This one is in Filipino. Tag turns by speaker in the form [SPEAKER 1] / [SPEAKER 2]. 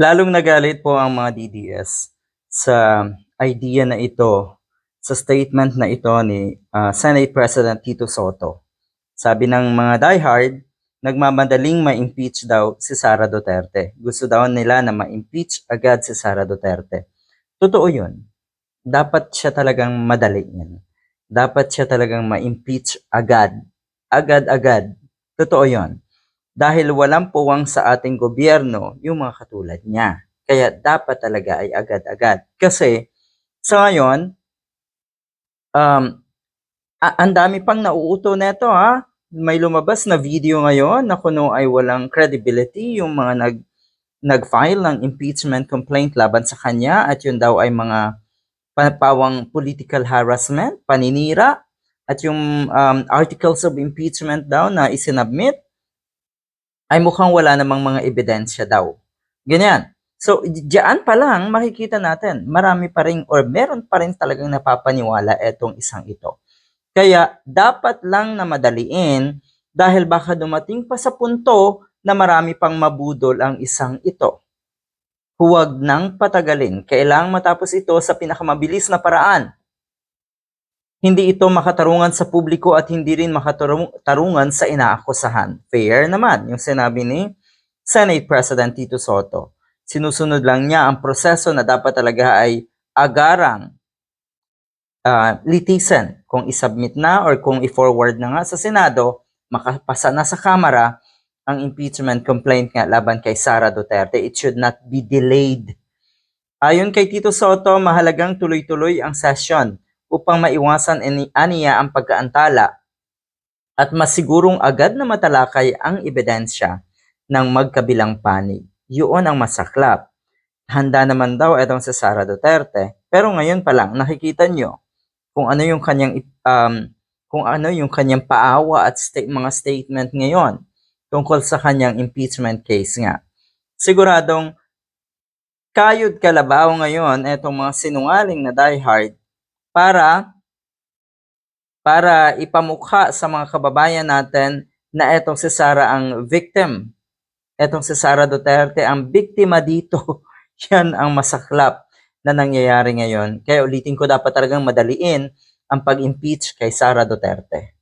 [SPEAKER 1] Lalong nagalit po ang mga DDS sa idea na ito, sa statement na ito ni Senate President Tito Soto. Sabi ng mga diehard, nagmamadaling ma-impeach daw si Sara Duterte. Gusto daw nila na ma-impeach agad si Sara Duterte. Totoo yun. Dapat siya talagang madaliin. Dapat siya talagang ma-impeach agad. Agad-agad. Totoo yun. Dahil walang puwang sa ating gobyerno yung mga katulad niya. Kaya dapat talaga ay agad-agad. Kasi sa ngayon, ang dami pang nauuto neto ha. May lumabas na video ngayon na kuno ay walang credibility yung mga nag-file ng impeachment complaint laban sa kanya at yun daw ay mga pawang political harassment, paninira, at yung articles of impeachment daw na isinubmit ay mukhang wala namang mga ebidensya daw. Ganyan. So, diyan pa lang makikita natin, marami pa rin or meron pa rin talagang napapaniwala etong isang ito. Kaya dapat lang na madaliin dahil baka dumating pa sa punto na marami pang mabudol ang isang ito. Huwag nang patagalin. Kailangang matapos ito sa pinakamabilis na paraan. Hindi ito makatarungan sa publiko at hindi rin makatarungan sa inaakusahan. Fair naman yung sinabi ni Senate President Tito Soto. Sinusunod lang niya ang proseso na dapat talaga ay agarang litisan. Kung isubmit na or kung i-forward na nga sa Senado, makapasa na sa Kamara ang impeachment complaint nga laban kay Sara Duterte. It should not be delayed. Ayon kay Tito Soto, mahalagang tuloy-tuloy ang session upang maiwasan aniya ang pagkaantala at masigurong agad na matalakay ang ebidensya ng magkabilang panig. Yun ang masaklap. Handa naman daw itong si Sara Duterte, pero ngayon pa lang nakikita nyo kung ano yung kanyang paawa at mga statement ngayon tungkol sa kanyang impeachment case nga. Siguradong kayod kalabaw ngayon itong mga sinungaling na diehard para ipamukha sa mga kababayan natin na etong si Sara ang victim. Etong si Sara Duterte ang biktima dito. Yan ang masaklap na nangyayari ngayon. Kaya ulitin ko, dapat talagang madaliin ang pag-impeach kay Sara Duterte.